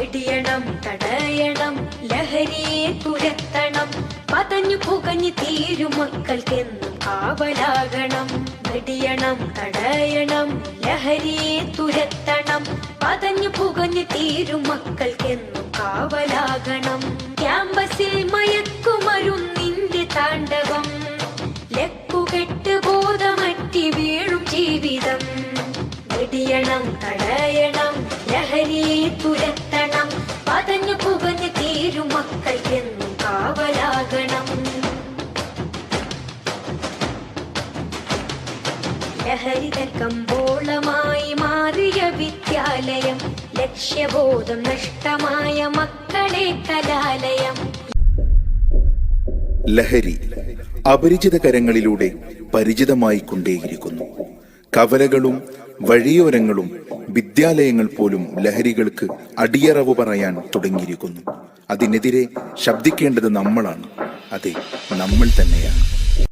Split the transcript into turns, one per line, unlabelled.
വെടിയണം, തടയണം, ലഹരിയെ തുരത്തണം. പതഞ്ഞു പുകഞ്ഞു തീരും മക്കൾക്കെന്നും കാവലാകണം. വെടിയണം, തടയണം, ലഹരിയെ തുരത്തണം. പതഞ്ഞു പുകഞ്ഞു തീരും മക്കൾക്കെന്നും കാവലാകണം. ക്യാമ്പസിൽ മയക്കുമരുന്നിന്റെ താണ്ഡവം, ലക്കുകെട്ട് ബോധമറ്റി വീഴും ജീവിതം. വെടിയണം, തടയണം, ലഹരിയെ തുരത്തണം. പതഞ്ഞു പുകഞ്ഞു തീരും മക്കൾക്കെന്നും കാവലാകണം. ലഹരിതൻ കമ്പോളമായി മാറിയ വിദ്യാലയം, ലക്ഷ്യബോധം നഷ്ടമായ മക്കളെ കലാലയം.
ലഹരി അപരിചിത കരങ്ങളിലൂടെ പരിചിതമായി കൊണ്ടേയിരിക്കുന്നു. കവലകളും വഴിയോരങ്ങളും വിദ്യാലയങ്ങൾ പോലും ലഹരികൾക്ക് അടിയറവ് പറയാൻ തുടങ്ങിയിരിക്കുന്നു. അതിനെതിരെ ശബ്ദിക്കേണ്ടത് നമ്മളാണ്. അതെ, നമ്മൾ തന്നെയാണ്.